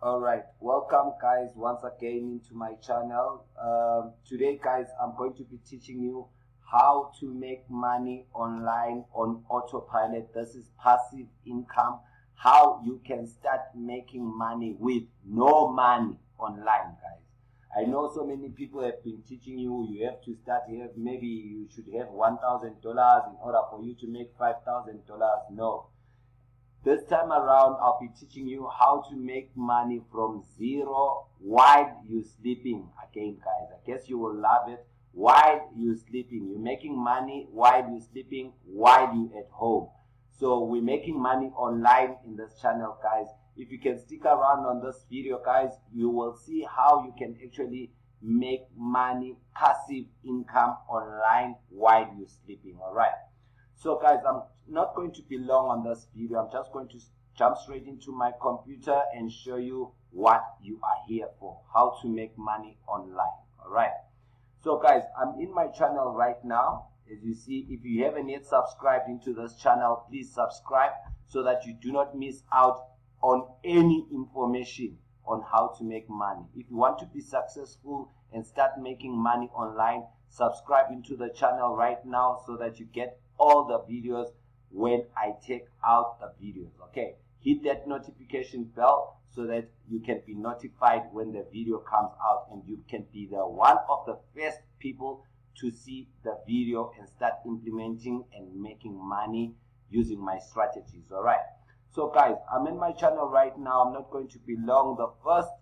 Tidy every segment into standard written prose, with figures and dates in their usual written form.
Alright, welcome guys once again into my channel. Today guys, I'm going to be teaching you how to make money online on autopilot. This is passive income, how you can start making money with no money online, guys. I know so many people have been teaching you have to start here, maybe you should have $1,000 in order for you to make $5,000. No. This time around, I'll be teaching you how to make money from zero while you're sleeping. Again, guys, I guess you will love it. While you're sleeping, you're making money while you're sleeping, while you're at home. So we're making money online in this channel, guys. If you can stick around on this video, guys, you will see how you can actually make money, passive income online while you're sleeping. All right. So guys, I'm not going to be long on this video. I'm just going to jump straight into my computer and show you what you are here for, how to make money online. All right. So guys, I'm in my channel right now. As you see, if you haven't yet subscribed into this channel, please subscribe so that you do not miss out on any information on how to make money. If you want to be successful and start making money online, subscribe into the channel right now so that you get all the videos when I take out the videos. Okay, hit that notification bell so that you can be notified when the video comes out, and you can be the one of the first people to see the video and start implementing and making money using my strategies. All right, so guys, I'm in my channel right now. I'm not going to be long. The first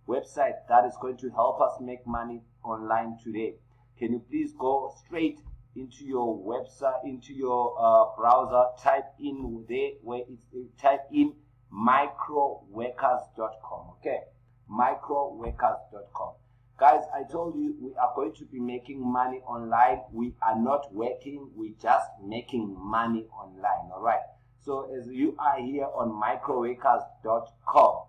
website that is going to help us make money online today, can you please go straight into your website, into your browser, type in there where it's type in microworkers.com. Okay, microworkers.com. Guys, I told you we are going to be making money online. We are not working, we just making money online. All right, so as you are here on microworkers.com,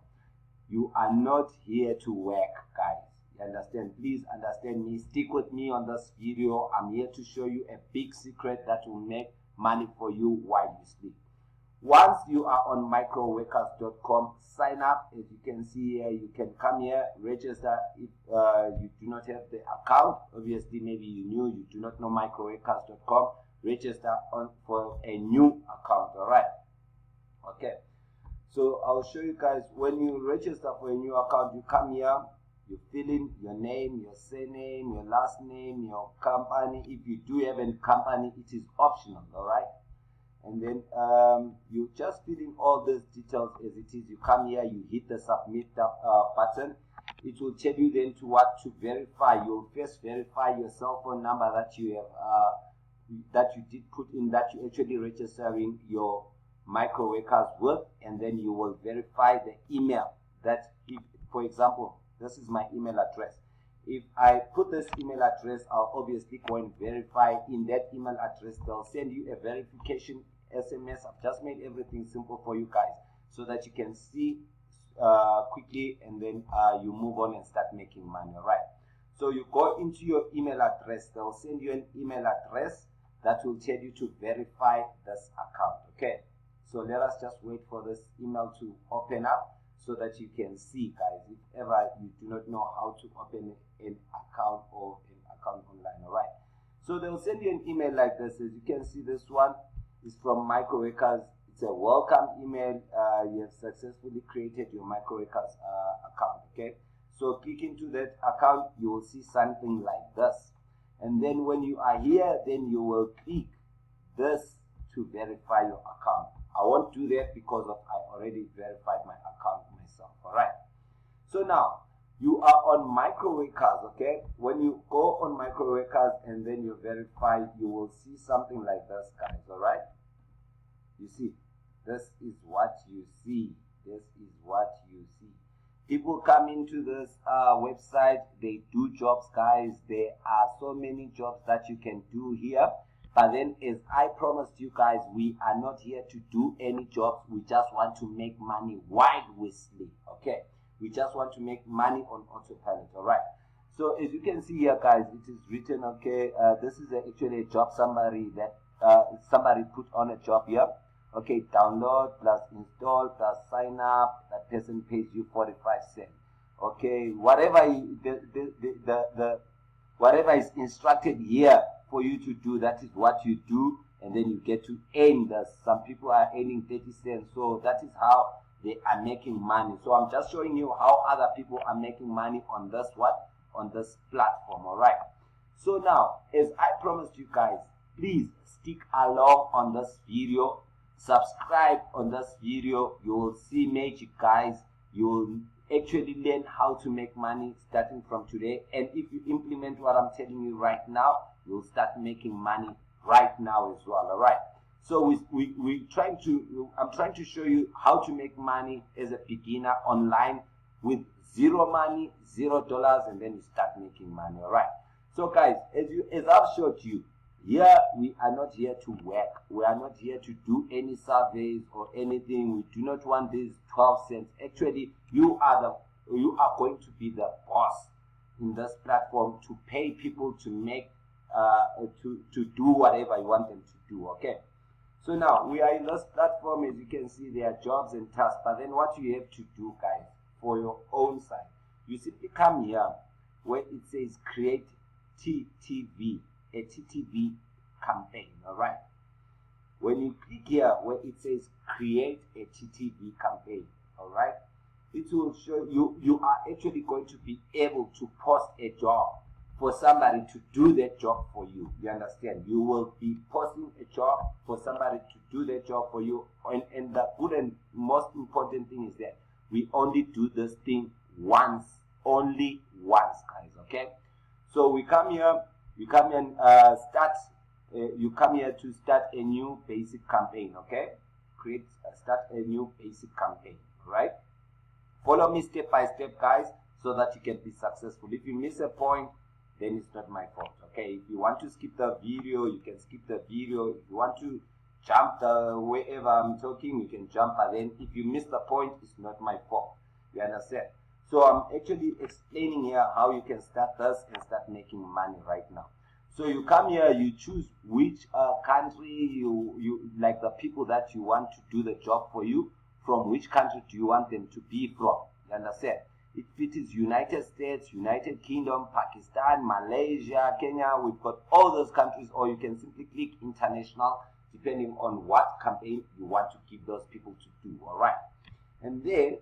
you are not here to work, guys. Understand? Please understand me. Stick with me on this video. I'm here to show you a big secret that will make money for you while you sleep. Once you are on microworkers.com, sign up. As you can see here, you can come here, register. If you do not have the account, obviously maybe you do not know microworkers.com, register for a new account. All right. Okay. So I'll show you guys, when you register for a new account, you come here. You fill in your name, your surname, your last name, your company. If you do have a company, it is optional, all right? And then you just fill in all these details as it is. You come here, you hit the submit button. It will tell you then to what to verify. You'll first verify your cell phone number that you have, that you did put in, that you actually registering your microworkers with, and then you will verify the email that, if, for example, this is my email address. If I put this email address, I'll obviously go and verify in that email address. They'll send you a verification SMS. I've just made everything simple for you guys so that you can see quickly, and then you move on and start making money. All right. So you go into your email address. They'll send you an email address that will tell you to verify this account. Okay. So let us just wait for this email to open up, so that you can see, guys, if ever you do not know how to open an account or an account online. All right, so they'll send you an email like this. As you can see, this one is from Microworkers. It's a welcome email. You have successfully created your Microworkers account. Okay, so click into that account, you will see something like this, and then when you are here, then you will click this to verify your account. I won't do that because I already verified my account myself. All right. So now you are on Microworkers. Okay. When you go on Microworkers and then you verify, you will see something like this, guys. All right. You see, this is what you see. This is what you see. People come into this website. They do jobs, guys. There are so many jobs that you can do here. But then, as I promised you guys, we are not here to do any jobs. We just want to make money while we sleep. Okay, we just want to make money on autopilot. All right, so as you can see here, guys, it is written. Okay, this is actually a job somebody put on a job here. Okay, download plus install plus sign up, that person pays you 45 cents. Okay, whatever whatever is instructed here for you to do, that is what you do, and then you get to earn this. Some people are earning 30 cents, so that is how they are making money. So I'm just showing you how other people are making money on this on this platform. All right, so now, as I promised you guys, please stick along on this video, subscribe on this video. You will see magic, guys. You will actually learn how to make money starting from today, and if you implement what I'm telling you right now, you'll start making money right now as well. All right, so I'm trying to show you how to make money as a beginner online with zero money, $0, and then you start making money. All right, so guys, as I've showed you here, we are not here to work. We are not here to do any surveys or anything. We do not want these 12 cents. Actually, you are going to be the boss in this platform, to pay people to make to do whatever you want them to do. Okay, so now we are in this platform. As you can see, there are jobs and tasks, but then what you have to do, guys, for your own side, you simply come here where it says create TTV, a TTV campaign. All right, when you click here where it says create a TTV campaign, all right, it will show you are actually going to be able to post a job for somebody to do that job for you. You understand? You will be posting a job for somebody to do that job for you, and the good and most important thing is that we only do this thing once, only once, guys. Okay, so we come here. You come and you come here to start a new basic campaign. Okay, start a new basic campaign. All right, follow me step by step, guys, so that you can be successful. If you miss a point, then it's not my fault. Okay, if you want to skip the video, you can skip the video. If you want to jump wherever I'm talking, you can jump, but then if you miss the point, it's not my fault. You understand? So I'm actually explaining here how you can start this and start making money right now. So you come here, you choose which country you like, the people that you want to do the job for you. From which country do you want them to be from? You understand? If it is United States, United Kingdom, Pakistan, Malaysia, Kenya, we've got all those countries, or you can simply click international, depending on what campaign you want to give those people to do. All right, and then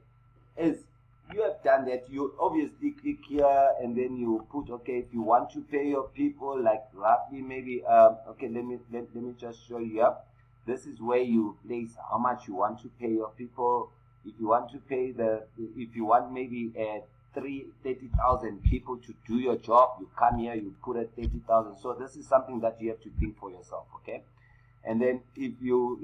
as you have done that, you obviously click here, and then you put, okay, if you want to pay your people like roughly maybe okay, let me just show you here. This is where you place how much you want to pay your people. If you want to pay if you want maybe 30,000 people to do your job, you come here, you put 30,000. So this is something that you have to think for yourself. Okay, and then if you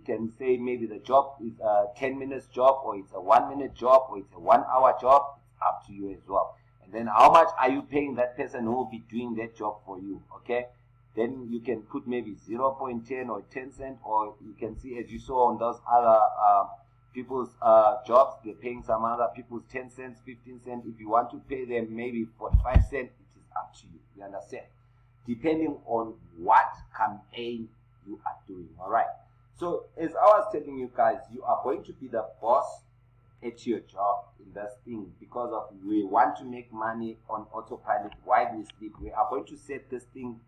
can say maybe the job is a 10 minutes job, or it's a 1 minute job, or it's a 1 hour job. It's up to you as well. And then how much are you paying that person who will be doing that job for you? Okay, then you can put maybe 0.10 or 10 cents, or you can see, as you saw on those other people's jobs, they're paying some other people's 10 cents, 15 cents. If you want to pay them maybe 45 cents, it is up to you. You understand? Depending on what campaign you are doing. All right, so as I was telling you guys, you are going to be the boss at your job in this thing, because of we want to make money on autopilot while we sleep. We are going to set this thing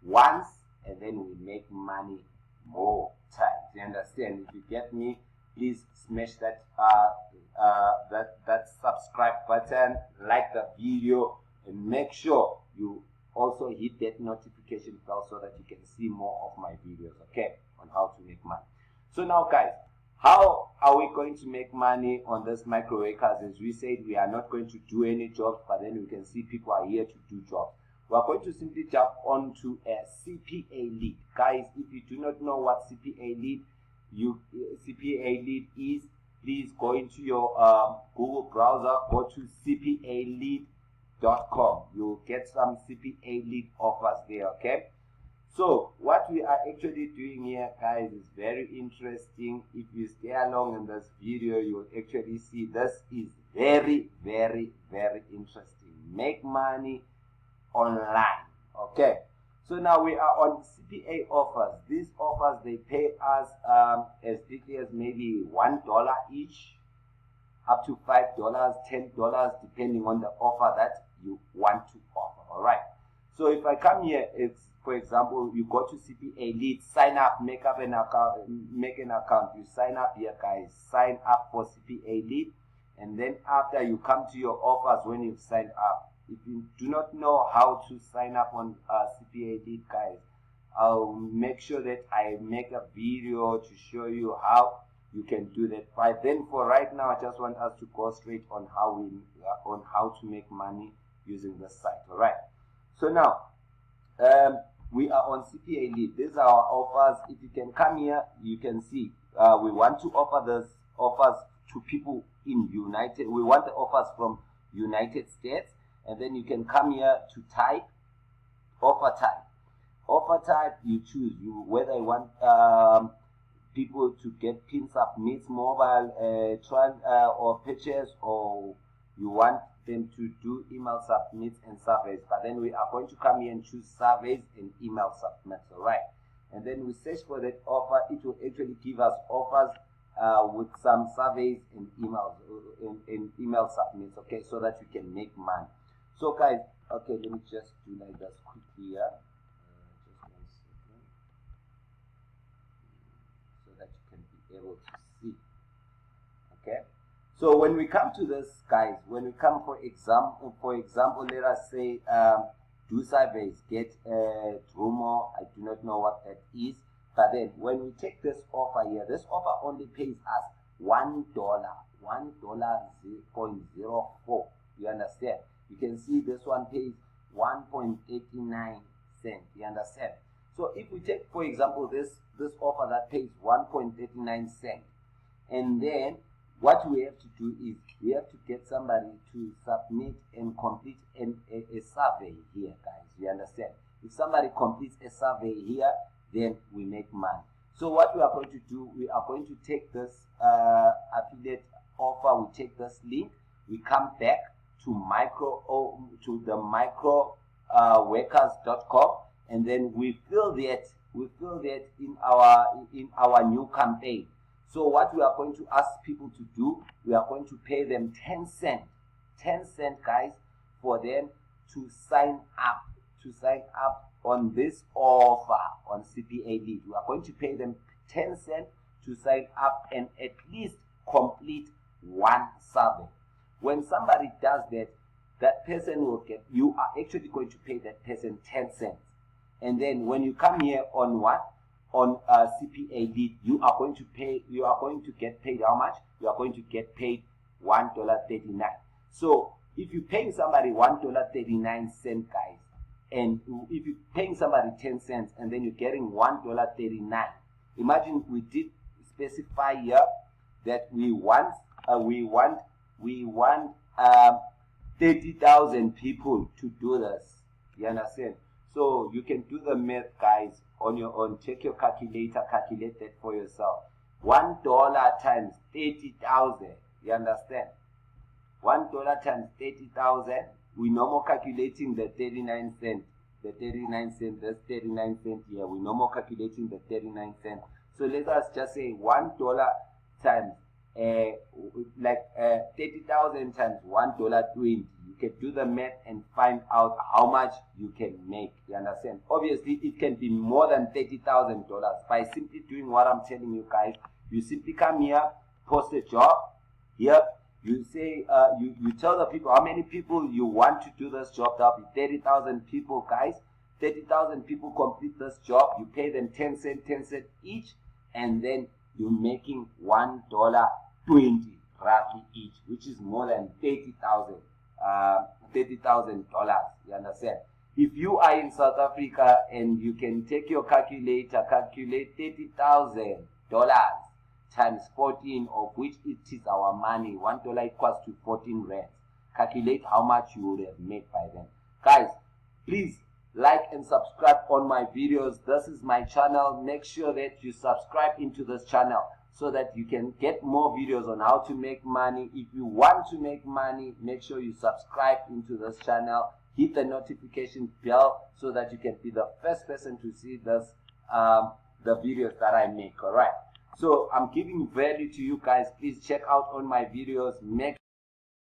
once, and then we make money more times. You understand? If you get me, please smash that that subscribe button, like the video, and make sure you also hit that notification bell so that you can see more of my videos, okay, on how to make money. So now, guys, how are we going to make money on this micro workers? As we said, we are not going to do any jobs, but then we can see people are here to do jobs. We are going to simply jump onto a CPA lead. Guys, if you do not know what CPA lead is, please go into your Google browser, go to cpalead.com. You'll get some CPA lead offers there. Okay, so what we are actually doing here, guys, is very interesting. If you stay along in this video, you'll actually see this is very, very, very interesting. Make money online. Okay, So now we are on CPA offers. These offers, they pay us as little as maybe $1 each, up to $5, $10, depending on the offer that you want to offer. All right. So if I come here, it's, for example, you go to CPA Lead, sign up, make an account. You sign up here, guys. Sign up for CPA Lead, and then after you come to your offers when you've signed up. If you do not know how to sign up on CPA Lead, guys, I'll make sure that I make a video to show you how you can do that. But then for right now, I just want us to go straight on how to make money using the site. All right. So now we are on CPA Lead. These are our offers. If you can come here, you can see we want to offer this offers to people in United. We want the offers from United States. And then you can come here to type offer type. Offer type, you choose whether you want people to get pin submits, mobile or purchase, or you want them to do email submits and surveys. But then we are going to come here and choose surveys and email submits. All right. And then we search for that offer. It will actually give us offers with some surveys and emails and email submits. Okay, so that you can make money. So guys, okay, let me just do like this quickly here. Just 1 second. So that you can be able to see. Okay. So when we come to this, guys, when we come for example, let us say do surveys, get Drumo. I do not know what that is. But then when we take this offer here, this offer only pays us $1, $1.04. You understand? You can see this one pays 1.89 cents. You understand? So if we take, for example, this offer that pays 1.39 cents, and then what we have to do is we have to get somebody to submit and complete a survey here, guys. You understand? If somebody completes a survey here, then we make money. So what we are going to do, we are going to take this affiliate offer, we take this link, we come back to the microworkers.com, and then we fill that in our new campaign. So what we are going to ask people to do, we are going to pay them 10 cents, guys, for them to sign up on this offer on CPA Lead. We are going to pay them 10 cents to sign up and at least complete one survey. When somebody does that, that person will get, you are actually going to pay that person 10 cents. And then when you come here on CPA Lead, you are going to get paid how much? You are going to get paid $1.39. So if you're paying somebody $1.39, guys, and if you're paying somebody 10 cents and then you're getting $1.39, imagine we did specify here that we want 30,000 people to do this. You understand? So you can do the math, guys, on your own. Check your calculator, calculate that for yourself. $1 times 30,000. You understand? $1 times 30,000. We no more calculating the 39 cents. The 39 cents, that's 39 cents here. We no more calculating the 39 cents. So let us just say $1 times 30,000 times $1.20. You can do the math and find out how much you can make. You understand? Obviously, it can be more than $30,000 by simply doing what I'm telling you, guys. You simply come here, post a job. Here, you say, you tell the people how many people you want to do this job. That'll be 30,000 people, guys. 30,000 people complete this job. You pay them 10 cents each, and then you're making $1.20 roughly each, which is more than $30,000. You understand? If you are in South Africa and you can take your calculator, calculate $30,000 times 14, of which it is our money. $1 equals to 14 rands. Calculate how much you would have made by then. Guys, please like and subscribe on my videos. This is my channel. Make sure that you subscribe into this channel so that you can get more videos on how to make money. If you want to make money, make sure you subscribe into this channel. hit the notification bell so that you can be the first person to see this, the videos that I make. All right. So I'm giving value to you guys. Please check out on my videos. Make